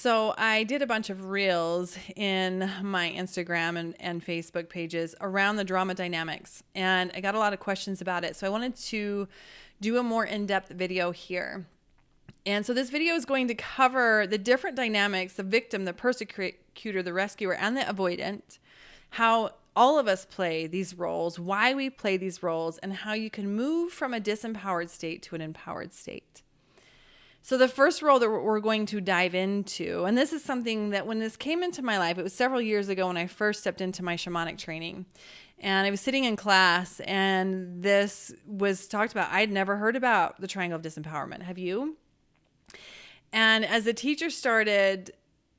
So I did a bunch of reels in my Instagram and Facebook pages around the drama dynamics, and I got a lot of questions about it. So I wanted to do a more in-depth video here. And so this video is going to cover the different dynamics, the victim, the persecutor, the rescuer, and the avoidant, how all of us play these roles, why we play these roles, and how you can move from a disempowered state to an empowered state. So the first role that we're going to dive into, and this is something that when this came into my life, it was several years ago when I first stepped into my shamanic training. And I was sitting in class and this was talked about. I'd never heard about the triangle of disempowerment. Have you? And as the teacher started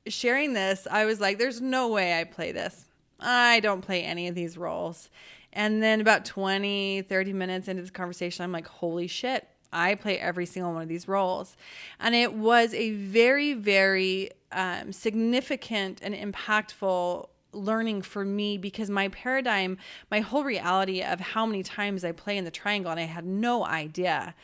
sharing this, I was like, there's no way I play this. I don't play any of these roles. And then about 20, 30 minutes into this conversation, I'm like, holy shit. I play every single one of these roles. And it was a very, very significant and impactful learning for me because my paradigm, my whole reality of how many times I play in the triangle, and I had no idea,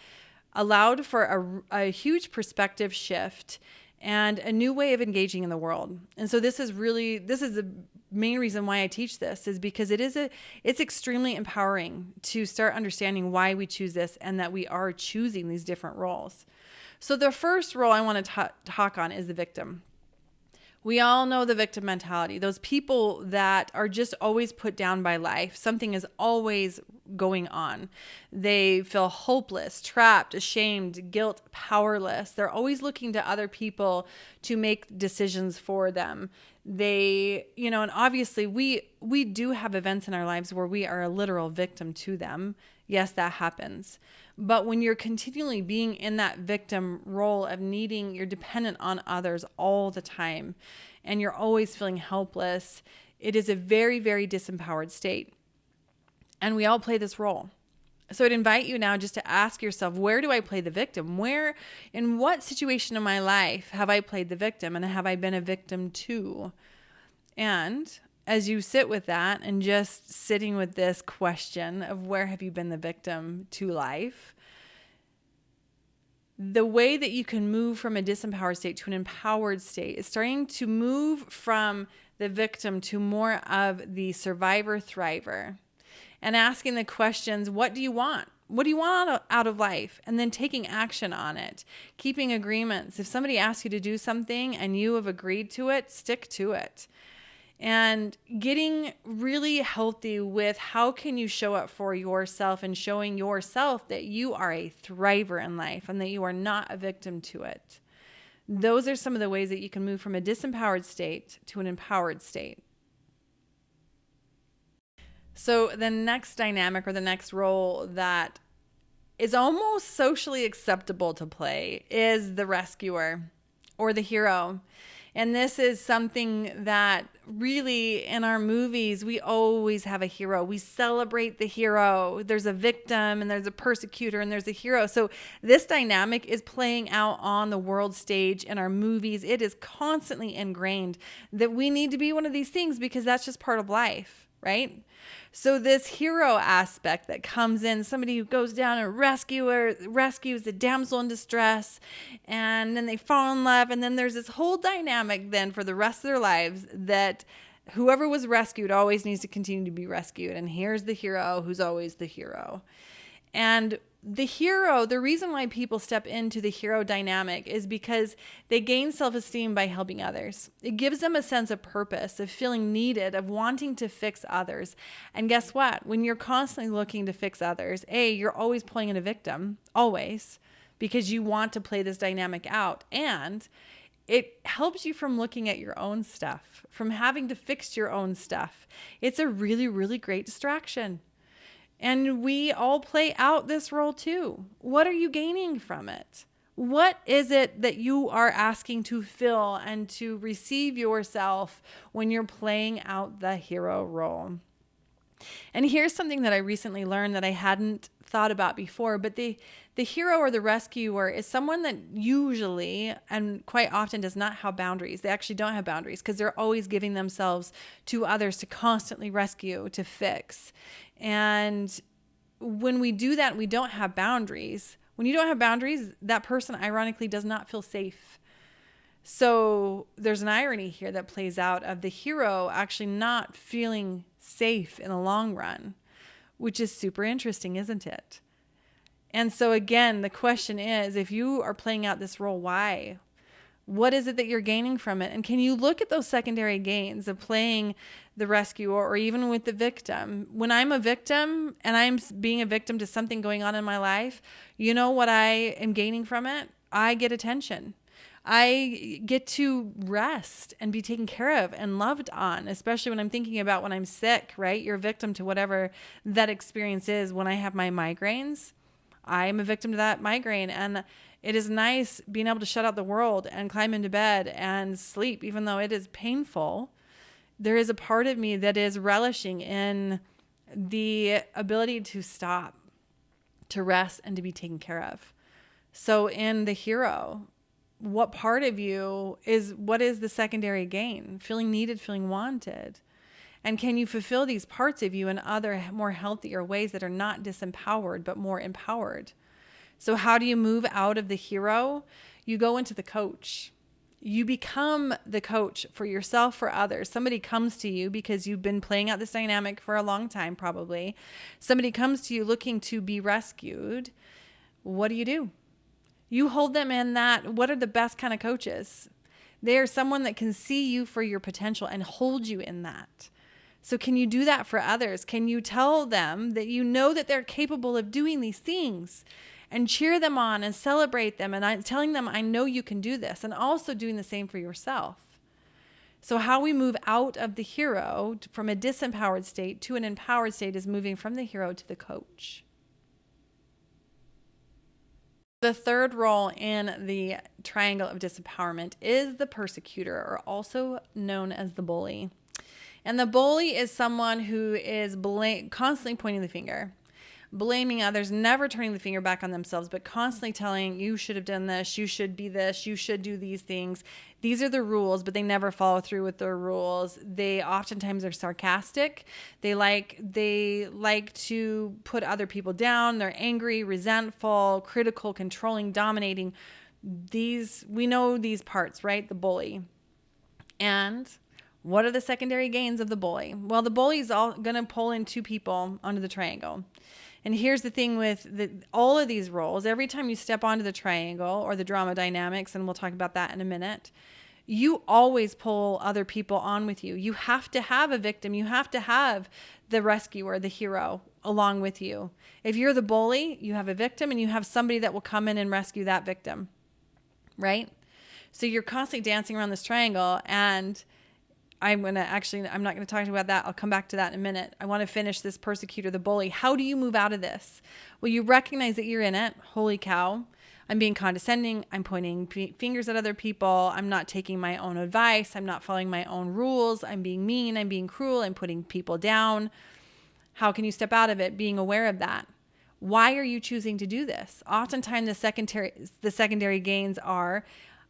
allowed for a huge perspective shift and a new way of engaging in the world. And so this is the main reason why I teach this, is because it's extremely empowering to start understanding why we choose this and that we are choosing these different roles. So the first role I want to talk on is the victim. We all know the victim mentality, those people that are just always put down by life. Something is always going on. They feel hopeless, trapped, ashamed, guilt, powerless. They're always looking to other people to make decisions for them. And obviously we do have events in our lives where we are a literal victim to them. Yes, that happens. But when you're continually being in that victim role of you're dependent on others all the time, and you're always feeling helpless, it is a very, very disempowered state. And we all play this role. So I'd invite you now just to ask yourself, where do I play the victim? In what situation in my life have I played the victim, and have I been a victim to? And as you sit with that and just sitting with this question of where have you been the victim to life, the way that you can move from a disempowered state to an empowered state is starting to move from the victim to more of the survivor thriver, and asking the questions, what do you want? What do you want out of life? And then taking action on it, keeping agreements. If somebody asks you to do something and you have agreed to it, stick to it. And getting really healthy with how can you show up for yourself and showing yourself that you are a thriver in life and that you are not a victim to it. Those are some of the ways that you can move from a disempowered state to an empowered state. So the next dynamic or the next role that is almost socially acceptable to play is the rescuer or the hero. And this is something that really in our movies, we always have a hero. We celebrate the hero. There's a victim and there's a persecutor and there's a hero. So this dynamic is playing out on the world stage in our movies. It is constantly ingrained that we need to be one of these things because that's just part of life, right? So this hero aspect that comes in, somebody who goes down and rescues the damsel in distress, and then they fall in love, and then there's this whole dynamic then for the rest of their lives that whoever was rescued always needs to continue to be rescued, and here's the hero who's always the hero. And the hero, the reason why people step into the hero dynamic is because they gain self-esteem by helping others. It gives them a sense of purpose, of feeling needed, of wanting to fix others. And guess what? When you're constantly looking to fix others, you're always playing in a victim, always, because you want to play this dynamic out. And it helps you from looking at your own stuff, from having to fix your own stuff. It's a really, really great distraction. And we all play out this role too. What are you gaining from it? What is it that you are asking to fill and to receive yourself when you're playing out the hero role? And here's something that I recently learned that I hadn't thought about before, but the hero or the rescuer is someone that usually and quite often does not have boundaries. They actually don't have boundaries because they're always giving themselves to others to constantly rescue, to fix. And when we do that, we don't have boundaries. When you don't have boundaries, that person ironically does not feel safe. So there's an irony here that plays out of the hero actually not feeling safe in the long run, which is super interesting, isn't it? And so again, the question is, if you are playing out this role, why? What is it that you're gaining from it? And can you look at those secondary gains of playing the rescuer or even with the victim? When I'm a victim and I'm being a victim to something going on in my life, you know what I am gaining from it? I get attention. I get to rest and be taken care of and loved on, especially when I'm thinking about when I'm sick, right? You're a victim to whatever that experience is. When I have my migraines, I am a victim to that migraine. And it is nice being able to shut out the world and climb into bed and sleep, even though it is painful. There is a part of me that is relishing in the ability to stop, to rest, and to be taken care of. So in the hero, what part of you what is the secondary gain? Feeling needed, feeling wanted. And can you fulfill these parts of you in other more healthier ways that are not disempowered, but more empowered? So how do you move out of the hero? You go into the coach. You become the coach for yourself, for others. Somebody comes to you because you've been playing out this dynamic for a long time, probably. Somebody comes to you looking to be rescued. What do? You hold them in that. What are the best kind of coaches? They are someone that can see you for your potential and hold you in that. So can you do that for others? Can you tell them that you know that they're capable of doing these things and cheer them on and celebrate them and telling them, I know you can do this, and also doing the same for yourself? So how we move out of the hero from a disempowered state to an empowered state is moving from the hero to the coach. The third role in the triangle of disempowerment is the persecutor, or also known as the bully. And the bully is someone who is constantly pointing the finger, blaming others, never turning the finger back on themselves, but constantly telling, you should have done this, you should be this, you should do these things. These are the rules, but they never follow through with their rules. They oftentimes are sarcastic. They like to put other people down. They're angry, resentful, critical, controlling, dominating. We know these parts, right? The bully. And what are the secondary gains of the bully? Well, the bully is all going to pull in two people onto the triangle. And here's the thing with all of these roles. Every time you step onto the triangle or the drama dynamics, and we'll talk about that in a minute, you always pull other people on with you. You have to have a victim. You have to have the rescuer, the hero, along with you. If you're the bully, you have a victim and you have somebody that will come in and rescue that victim, right? So you're constantly dancing around this triangle, and I'm not going to talk about that. I'll come back to that in a minute. I want to finish this persecutor, the bully. How do you move out of this? Well, you recognize that you're in it. Holy cow. I'm being condescending. I'm pointing fingers at other people. I'm not taking my own advice. I'm not following my own rules. I'm being mean. I'm being cruel. I'm putting people down. How can you step out of it? Being aware of that. Why are you choosing to do this? Oftentimes the secondary gains are,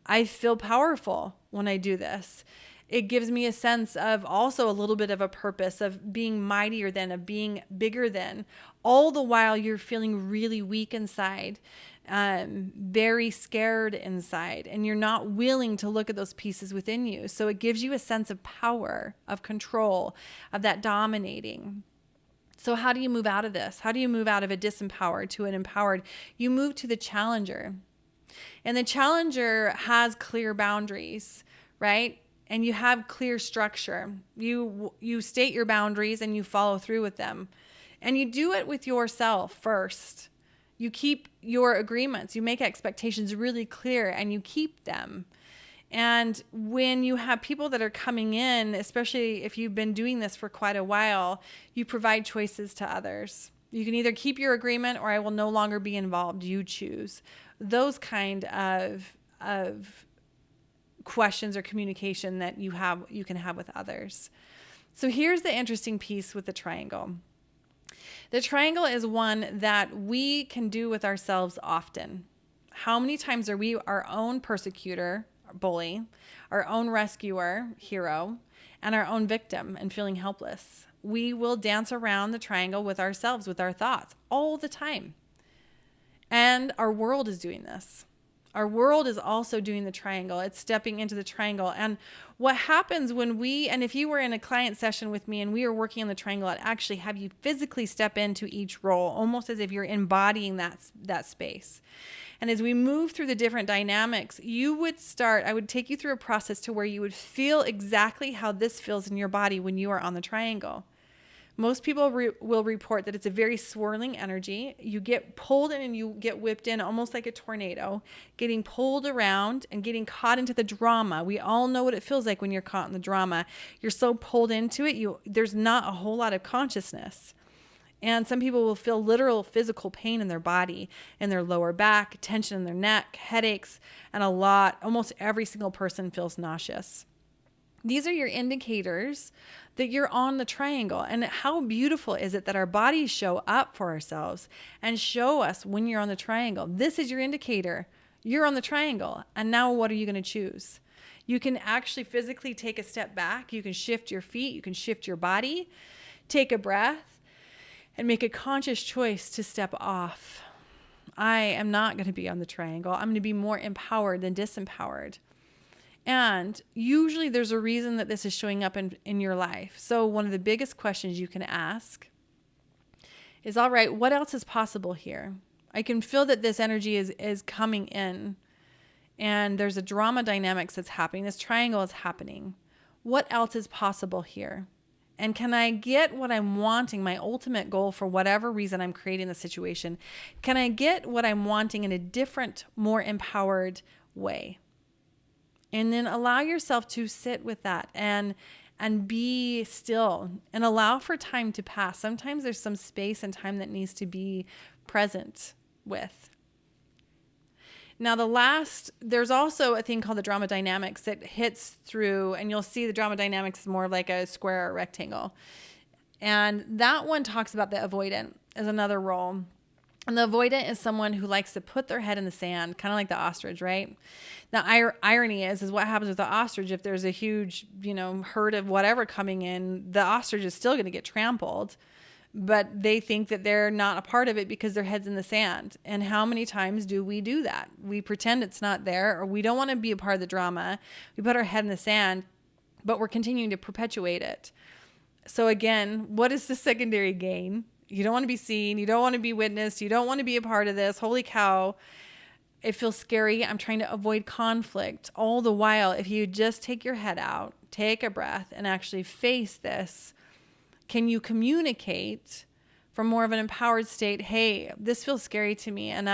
I feel powerful when I do this. It gives me a sense of also a little bit of a purpose of being mightier than, of being bigger than. All the while you're feeling really weak inside, very scared inside, and you're not willing to look at those pieces within you. So it gives you a sense of power, of control, of that dominating. So how do you move out of this? How do you move out of a disempowered to an empowered? You move to the challenger. And the challenger has clear boundaries, right? And you have clear structure. You state your boundaries and you follow through with them. And you do it with yourself first. You keep your agreements. You make expectations really clear and you keep them. And when you have people that are coming in, especially if you've been doing this for quite a while, you provide choices to others. You can either keep your agreement or I will no longer be involved. You choose. Those kind of questions or communication that you can have with others. So here's the interesting piece with the triangle. The triangle is one that we can do with ourselves often. How many times are we our own persecutor, bully, our own rescuer, hero, and our own victim and feeling helpless? We will dance around the triangle with ourselves, with our thoughts all the time. And our world is doing this. Our world is also doing the triangle. It's stepping into the triangle. And what happens when and if you were in a client session with me and we were working on the triangle, I'd actually have you physically step into each role, almost as if you're embodying that space. And as we move through the different dynamics, I would take you through a process to where you would feel exactly how this feels in your body when you are on the triangle. Most people will report that it's a very swirling energy. You get pulled in and you get whipped in almost like a tornado, getting pulled around and getting caught into the drama. We all know what it feels like when you're caught in the drama. You're so pulled into it, there's not a whole lot of consciousness. And some people will feel literal physical pain in their body, in their lower back, tension in their neck, headaches, and almost every single person feels nauseous. These are your indicators that you're on the triangle. And how beautiful is it that our bodies show up for ourselves and show us when you're on the triangle? This is your indicator. You're on the triangle. And now what are you going to choose? You can actually physically take a step back. You can shift your feet. You can shift your body. Take a breath and make a conscious choice to step off. I am not going to be on the triangle. I'm going to be more empowered than disempowered. And usually there's a reason that this is showing up in your life. So one of the biggest questions you can ask is, all right, what else is possible here? I can feel that this energy is coming in and there's a drama dynamics that's happening. This triangle is happening. What else is possible here? And can I get what I'm wanting, my ultimate goal for whatever reason I'm creating the situation? Can I get what I'm wanting in a different, more empowered way? And then allow yourself to sit with that and be still and allow for time to pass. Sometimes there's some space and time that needs to be present with. Now there's also a thing called the drama dynamics that hits through, and you'll see the drama dynamics is more like a square or a rectangle. And that one talks about the avoidant as another role. And the avoidant is someone who likes to put their head in the sand, kind of like the ostrich, right? The irony is what happens with the ostrich. If there's a huge, herd of whatever coming in, the ostrich is still going to get trampled, but they think that they're not a part of it because their head's in the sand. And how many times do we do that? We pretend it's not there, or we don't want to be a part of the drama. We put our head in the sand, but we're continuing to perpetuate it. So again, what is the secondary gain? You don't want to be seen. You don't want to be witnessed. You don't want to be a part of this. Holy cow. It feels scary. I'm trying to avoid conflict. All the while, if you just take your head out, take a breath, and actually face this, can you communicate from more of an empowered state? Hey, this feels scary to me. And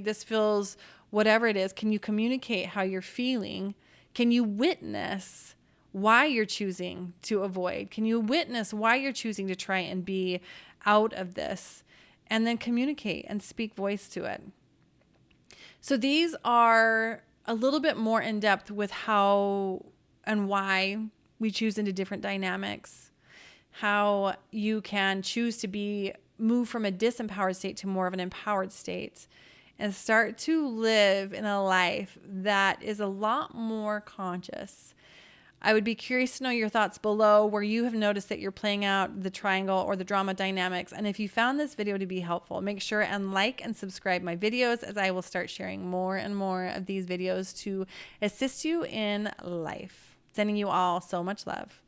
this feels whatever it is. Can you communicate how you're feeling? Can you witness why you're choosing to avoid? Can you witness why you're choosing to try and be out of this, and then communicate and speak voice to it? So these are a little bit more in depth with how and why we choose into different dynamics, how you can choose to move from a disempowered state to more of an empowered state and start to live in a life that is a lot more conscious. I would be curious to know your thoughts below where you have noticed that you're playing out the triangle or the drama dynamics. And if you found this video to be helpful, make sure and like and subscribe my videos, as I will start sharing more and more of these videos to assist you in life. Sending you all so much love.